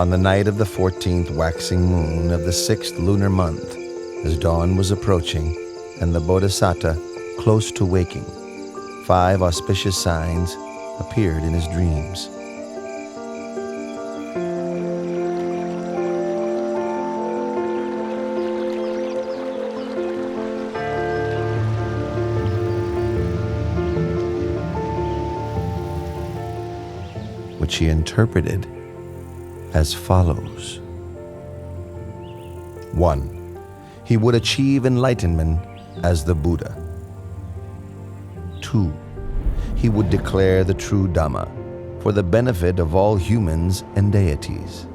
On the night of the 14th waxing moon of the 6th lunar month, as dawn was approaching and the Bodhisattva close to waking, 5 auspicious signs appeared in his dreams. Which he interpreted as follows. 1. He would achieve enlightenment as the Buddha. 2. He would declare the true Dhamma for the benefit of all humans and deities.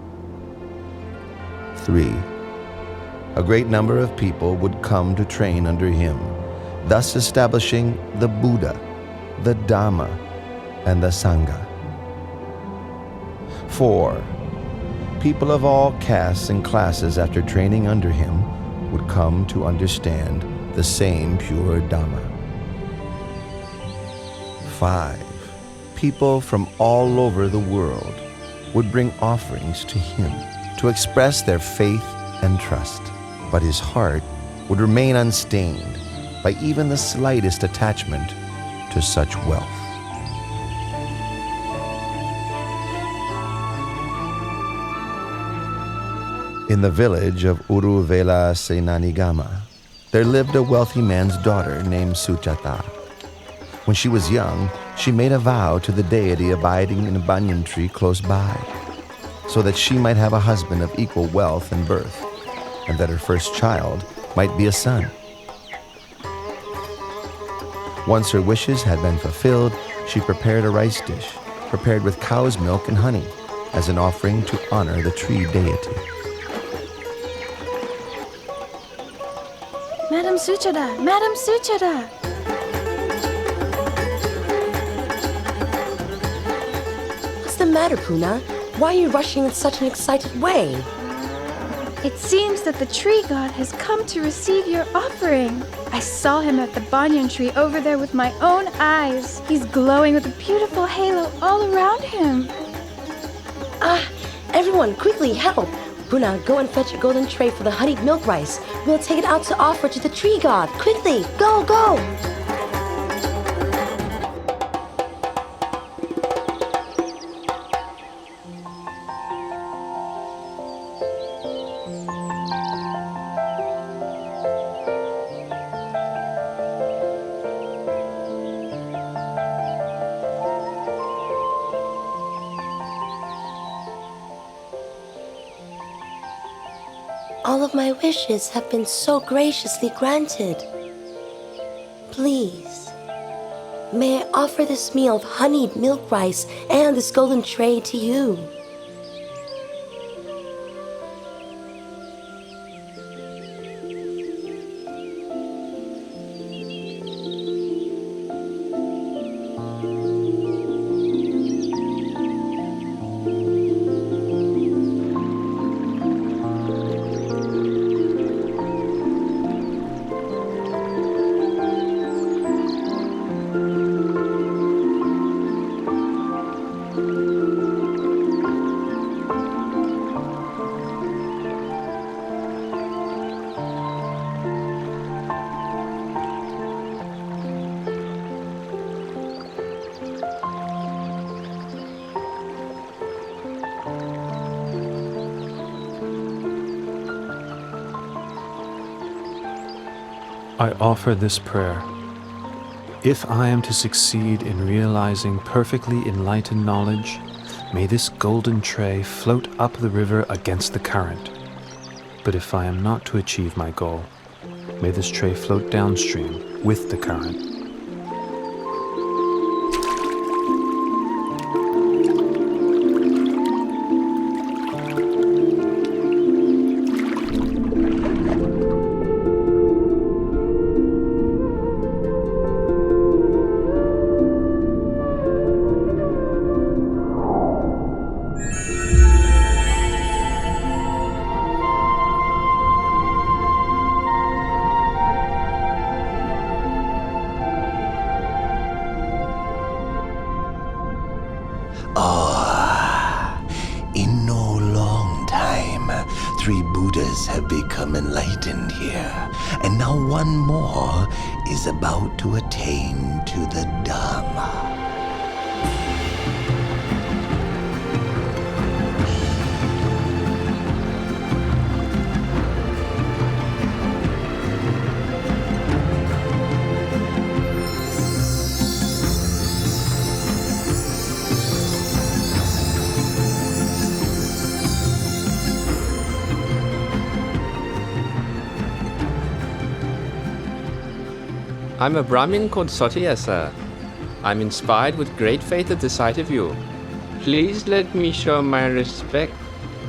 3. A great number of people would come to train under him, thus establishing the Buddha, the Dhamma, and the Sangha. 4. People of all castes and classes after training under him would come to understand the same pure Dhamma. 5. People from all over the world would bring offerings to him to express their faith and trust, but his heart would remain unstained by even the slightest attachment to such wealth. In the village of Uruvela Senanigama, there lived a wealthy man's daughter named Suchata. When she was young, she made a vow to the deity abiding in a banyan tree close by, so that she might have a husband of equal wealth and birth, and that her first child might be a son. Once her wishes had been fulfilled, she prepared a rice dish, prepared with cow's milk and honey, as an offering to honor the tree deity. Madam Suchada! Madam Suchada! What's the matter, Puna? Why are you rushing in such an excited way? It seems that the tree god has come to receive your offering. I saw him at the banyan tree over there with my own eyes. He's glowing with a beautiful halo all around him. Everyone, quickly help! Puna, go and fetch a golden tray for the honeyed milk rice. We'll take it out to offer to the tree god. Quickly, go, go! All of my wishes have been so graciously granted. Please, may I offer this meal of honeyed milk rice and this golden tray to you. I offer this prayer. If I am to succeed in realizing perfectly enlightened knowledge, may this golden tray float up the river against the current. But if I am not to achieve my goal, may this tray float downstream with the current. 3 Buddhas have become enlightened here, and now one more is about to attain to the Dharma. I'm a Brahmin called Satya, sir. I'm inspired with great faith at the sight of you. Please let me show my respect.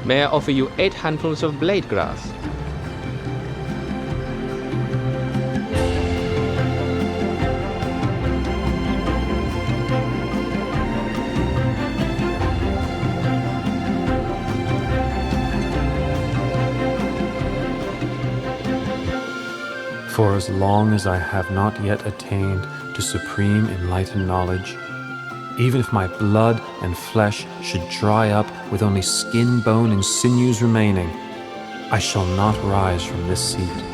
May I offer you 8 handfuls of blade grass? For as long as I have not yet attained to supreme enlightened knowledge, even if my blood and flesh should dry up with only skin, bone, and sinews remaining, I shall not rise from this seat.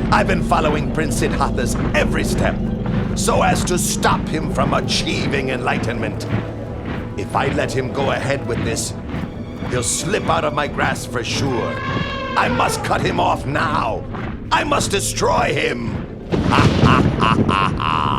I've been following Prince Siddhartha's every step so as to stop him from achieving enlightenment. If I let him go ahead with this, he'll slip out of my grasp for sure. I must cut him off now. I must destroy him. Ha ha ha ha ha.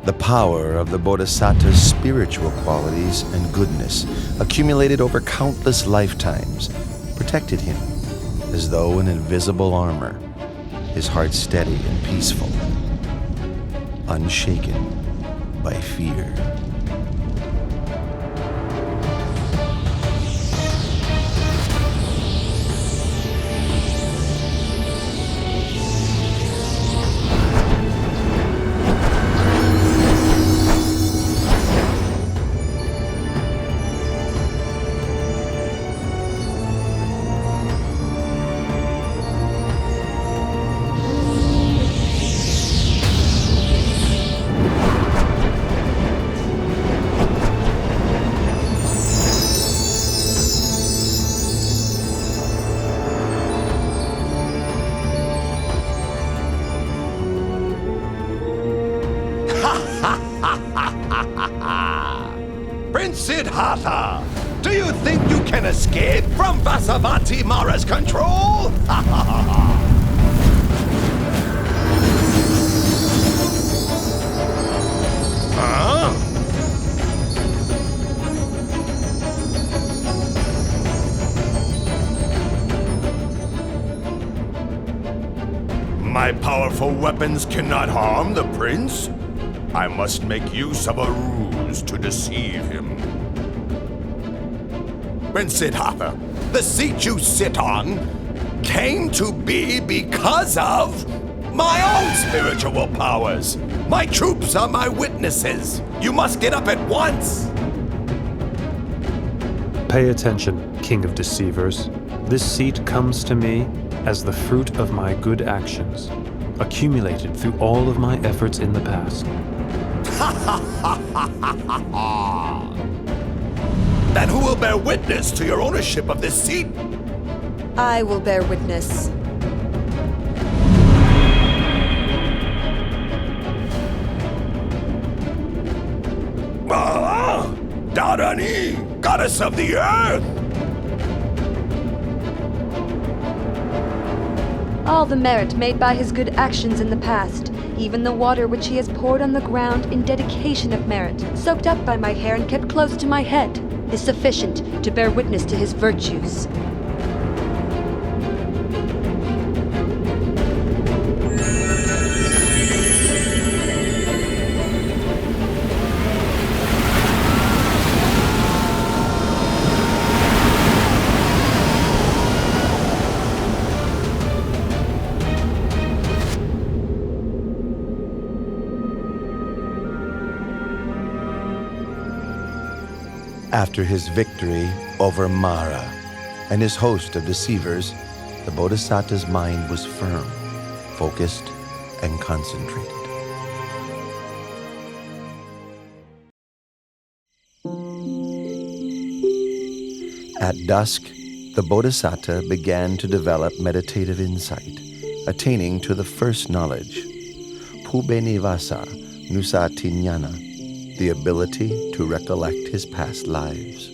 The power of the Bodhisattva's spiritual qualities and goodness, accumulated over countless lifetimes, protected him as though in invisible armor, his heart steady and peaceful, unshaken by fear. Prince Siddhartha, do you think you can escape from Vasavati Mara's control? Huh? My powerful weapons cannot harm the prince. I must make use of a ruse to deceive him. Prince Siddhartha, the seat you sit on came to be because of my own spiritual powers. My troops are my witnesses. You must get up at once. Pay attention, King of Deceivers. This seat comes to me as the fruit of my good actions, accumulated through all of my efforts in the past. Then who will bear witness to your ownership of this seat? I will bear witness. Dharani, goddess of the earth! All the merit made by his good actions in the past, even the water which he has poured on the ground in dedication of merit, soaked up by my hair and kept close to my head, is sufficient to bear witness to his virtues. After his victory over Mara and his host of deceivers, the Bodhisattva's mind was firm, focused, and concentrated. At dusk, the Bodhisattva began to develop meditative insight, attaining to the first knowledge, Pubenivasa Nusatinyana, the ability to recollect his past lives.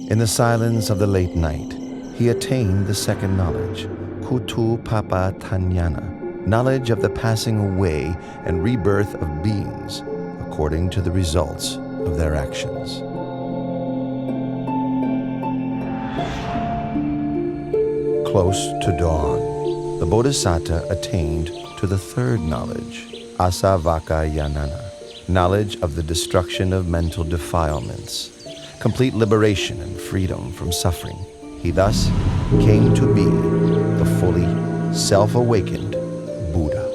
In the silence of the late night, he attained the second knowledge, Kutu Papa Tanyana, knowledge of the passing away and rebirth of beings according to the results of their actions. Close to dawn, the Bodhisattva attained to the third knowledge, Asavakayanana, knowledge of the destruction of mental defilements, complete liberation and freedom from suffering. He thus came to be the fully self-awakened Buddha.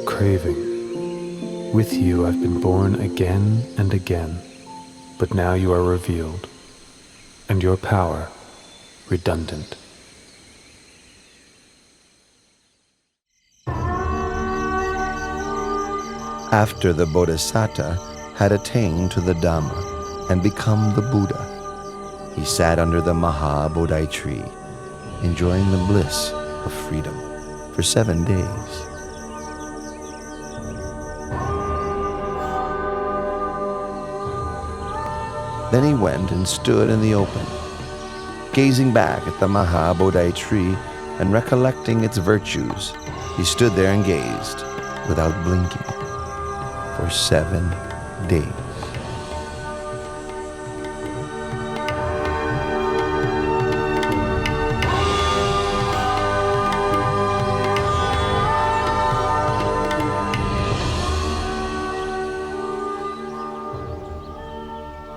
Craving, with you I've been born again and again, but now you are revealed, and your power redundant. After the Bodhisattva had attained to the Dhamma and become the Buddha, he sat under the Maha Bodhi tree, enjoying the bliss of freedom for 7 days. Then he went and stood in the open, gazing back at the Maha Bodhi tree and recollecting its virtues. He stood there and gazed without blinking for 7 days.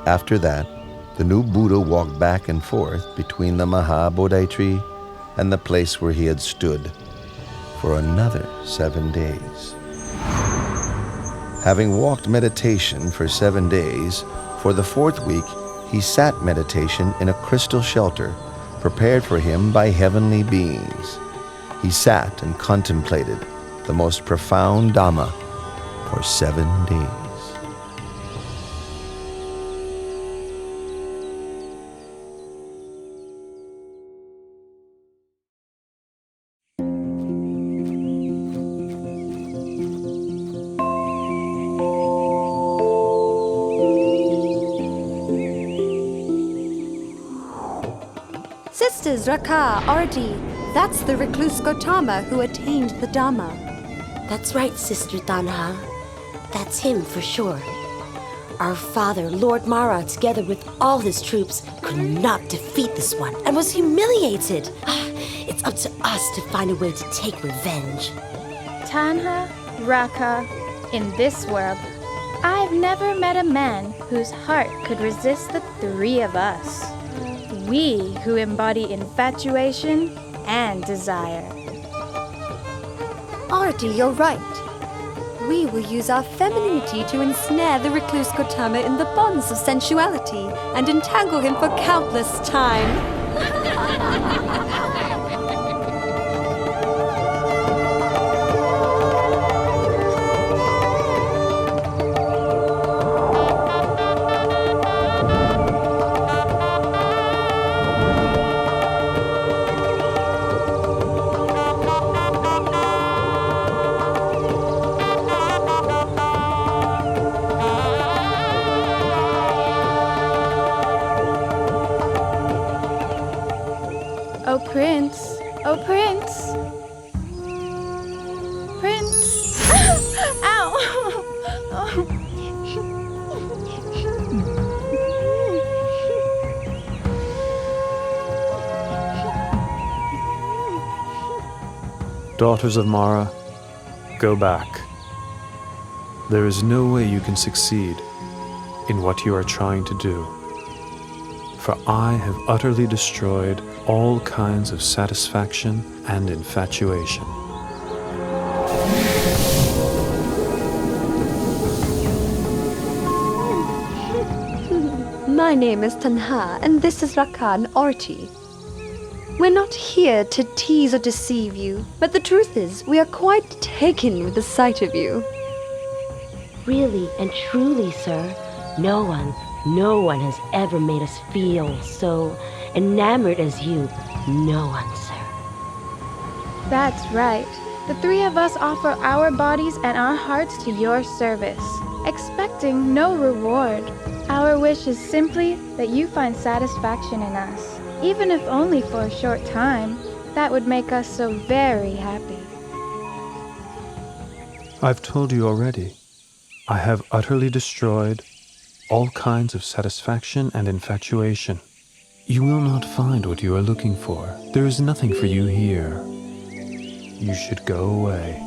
After that, the new Buddha walked back and forth between the Maha Bodhi tree and the place where he had stood for another 7 days. Having walked meditation for 7 days, for the 4th week, he sat meditation in a crystal shelter prepared for him by heavenly beings. He sat and contemplated the most profound Dhamma for 7 days. sisters Raka, Ardi. That's the recluse Gautama who attained the Dhamma. That's right, Sister Tanha. That's him for sure. Our father, Lord Mara, together with all his troops, could not defeat this one and was humiliated. It's up to us to find a way to take revenge. Tanha, Raka, in this world, I've never met a man whose heart could resist the three of us. We who embody infatuation and desire. Ardi, you're right. We will use our femininity to ensnare the recluse Gautama in the bonds of sensuality and entangle him for countless time. Oh, Prince. Oh, Prince. Prince. Ow. Daughters of Mara, go back. There is no way you can succeed in what you are trying to do. For I have utterly destroyed all kinds of satisfaction and infatuation. My name is Tanha, and this is Rakan Arti. We're not here to tease or deceive you, but the truth is, we are quite taken with the sight of you. Really and truly, sir, no one has ever made us feel so enamored as you. No one, sir. That's right. The three of us offer our bodies and our hearts to your service, expecting no reward. Our wish is simply that you find satisfaction in us, even if only for a short time. That would make us so very happy. I've told you already. I have utterly destroyed all kinds of satisfaction and infatuation. You will not find what you are looking for. There is nothing for you here. You should go away.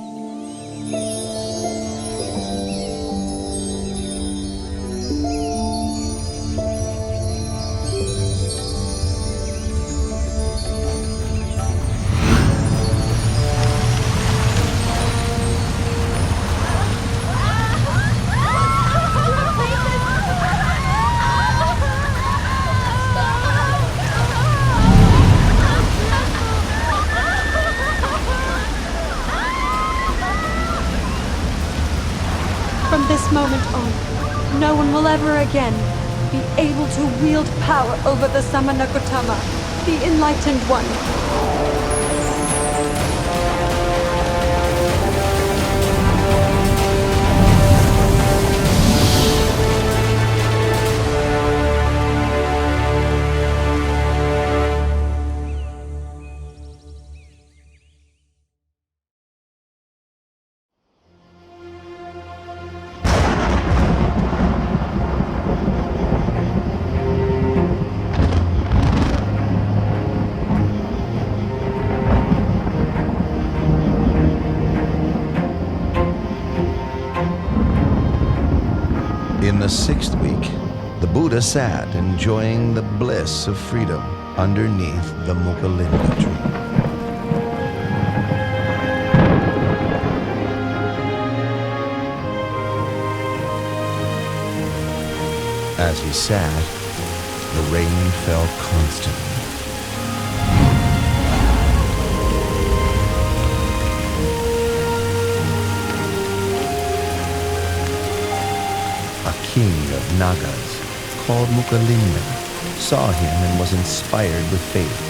From this moment on, no one will ever again be able to wield power over the Samana Gautama, the Enlightened One. In the sixth week, the Buddha sat enjoying the bliss of freedom underneath the Mukalinga tree. As he sat, the rain fell constantly. A king of Nagas, called Mukalinga, saw him and was inspired with faith.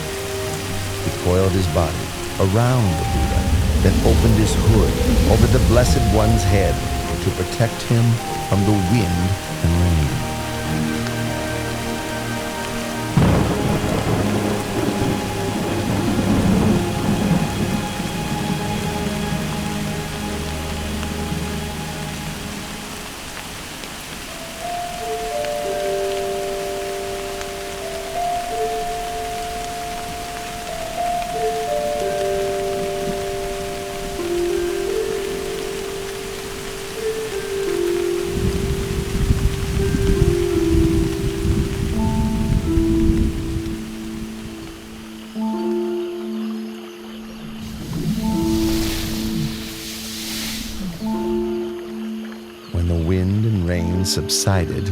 He coiled his body around the Buddha, then opened his hood over the Blessed One's head to protect him from the wind and rain. subsided,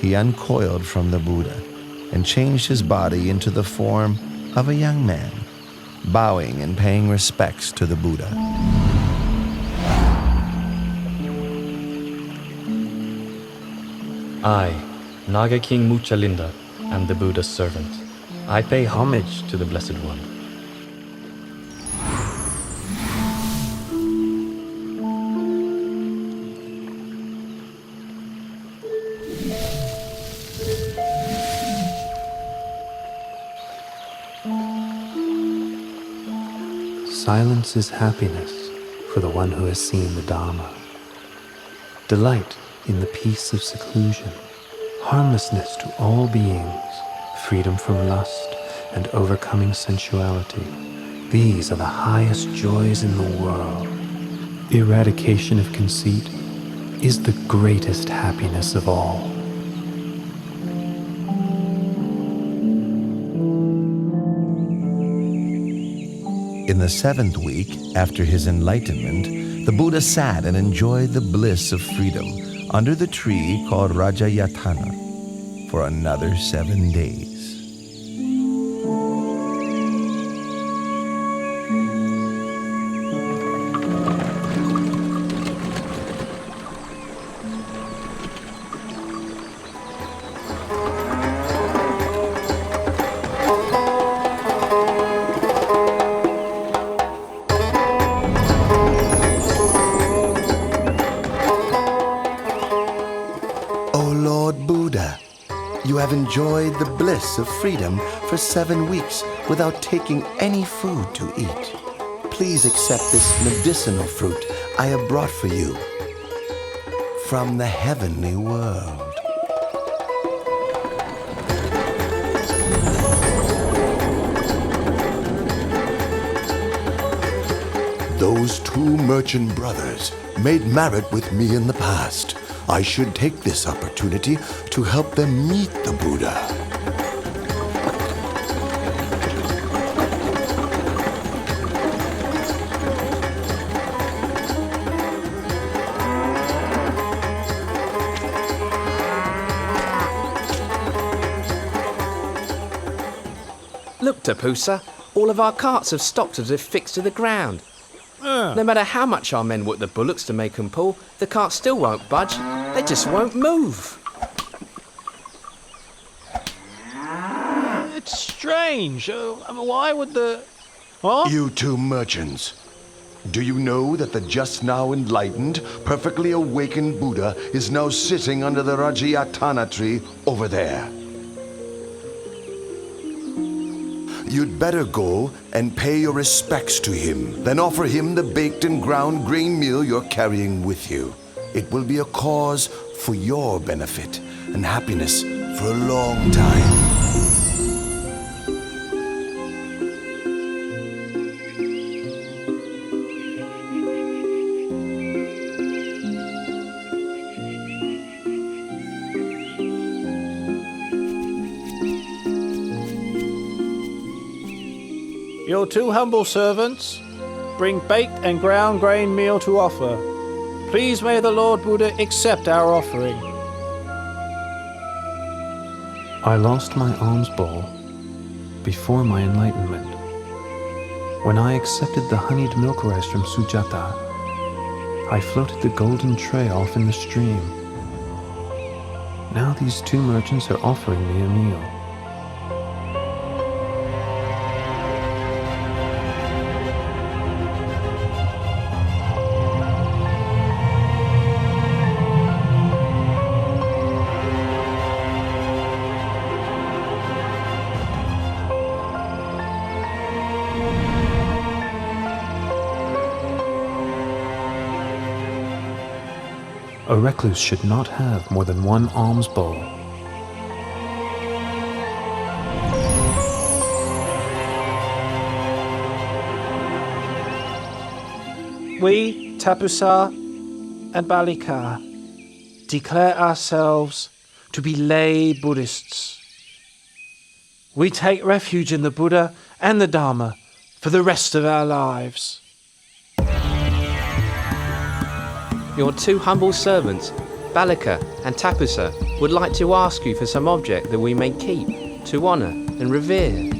he uncoiled from the Buddha and changed his body into the form of a young man, bowing and paying respects to the Buddha. I, Naga King Muchalinda, am the Buddha's servant. I pay homage to the Blessed One. Silence is happiness for the one who has seen the Dharma. Delight in the peace of seclusion, harmlessness to all beings, freedom from lust, and overcoming sensuality. These are the highest joys in the world. Eradication of conceit is the greatest happiness of all. In the 7th week after his enlightenment, the Buddha sat and enjoyed the bliss of freedom under the tree called Rajayatana for another 7 days. You have enjoyed the bliss of freedom for 7 weeks without taking any food to eat. Please accept this medicinal fruit I have brought for you from the heavenly world. Those 2 merchant brothers made merit with me in the past. I should take this opportunity to help them meet the Buddha. Look, Tapusa, all of our carts have stopped as if fixed to the ground. No matter how much our men work the bullocks to make them pull, the carts still won't budge. They just won't move. It's strange. Why would the... Huh? You 2 merchants, do you know that the just now enlightened, perfectly awakened Buddha is now sitting under the Rajayatana tree over there? You'd better go and pay your respects to him, then offer him the baked and ground grain meal you're carrying with you. It will be a cause for your benefit and happiness for a long time. Your 2 humble servants bring baked and ground grain meal to offer. Please may the Lord Buddha accept our offering. I lost my alms bowl before my enlightenment. When I accepted the honeyed milk rice from Sujata, I floated the golden tray off in the stream. Now these 2 merchants are offering me a meal. A recluse should not have more than 1 alms bowl. We, Tapusa and Balika, declare ourselves to be lay Buddhists. We take refuge in the Buddha and the Dharma for the rest of our lives. Your 2 humble servants Balika and Tapusa would like to ask you for some object that we may keep, to honor and revere.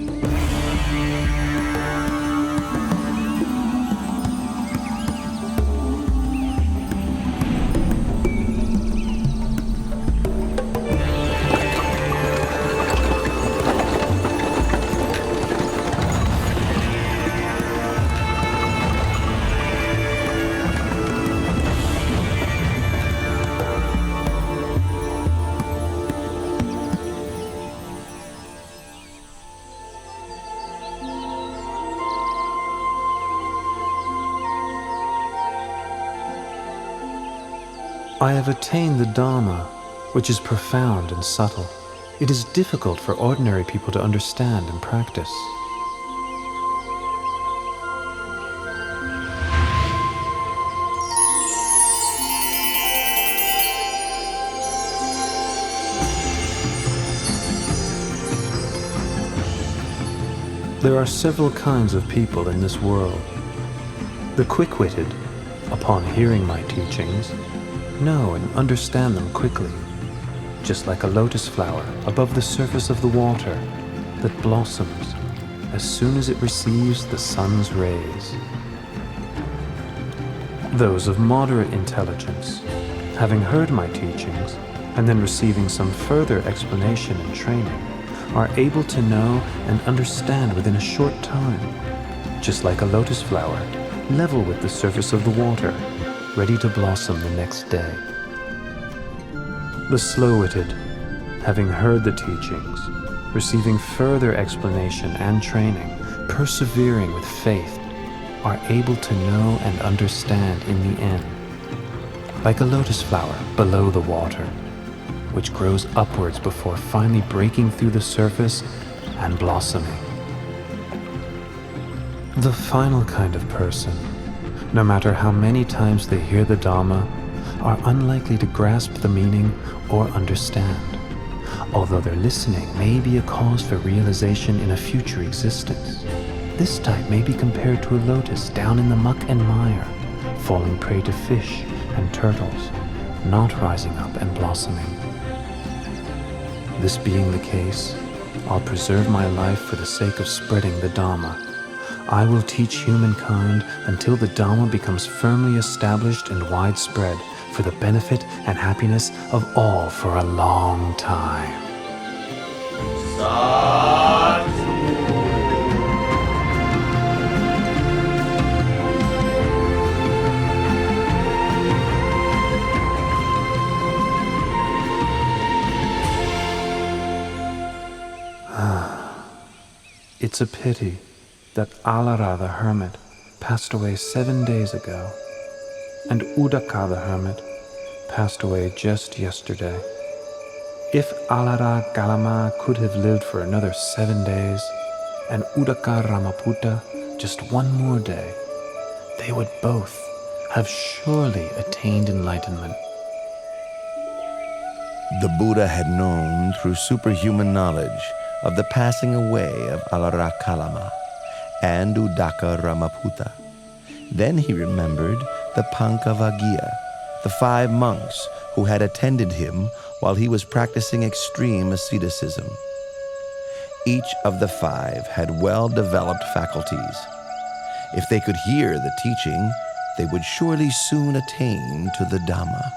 I have attained the Dharma, which is profound and subtle. It is difficult for ordinary people to understand and practice. There are several kinds of people in this world. The quick-witted, upon hearing my teachings, know and understand them quickly, just like a lotus flower above the surface of the water that blossoms as soon as it receives the sun's rays. Those of moderate intelligence, having heard my teachings and then receiving some further explanation and training, are able to know and understand within a short time, just like a lotus flower level with the surface of the water, ready to blossom the next day. The slow-witted, having heard the teachings, receiving further explanation and training, persevering with faith, are able to know and understand in the end, like a lotus flower below the water, which grows upwards before finally breaking through the surface and blossoming. The final kind of person, no matter how many times they hear the Dhamma, are unlikely to grasp the meaning or understand, although their listening may be a cause for realization in a future existence. This type may be compared to a lotus down in the muck and mire, falling prey to fish and turtles, not rising up and blossoming. This being the case, I'll preserve my life for the sake of spreading the Dhamma. I will teach humankind until the Dhamma becomes firmly established and widespread for the benefit and happiness of all for a long time. It's a pity that Alara the hermit passed away 7 days ago, and Udaka the hermit passed away just yesterday. If Alara Galama could have lived for another 7 days, and Udaka Ramaputta just one more day, they would both have surely attained enlightenment. The Buddha had known through superhuman knowledge of the passing away of Alara Kalama and Udaka Ramaputta. Then he remembered the Pankavagiya, the 5 monks who had attended him while he was practicing extreme asceticism. Each of the 5 had well-developed faculties. If they could hear the teaching, they would surely soon attain to the Dhamma.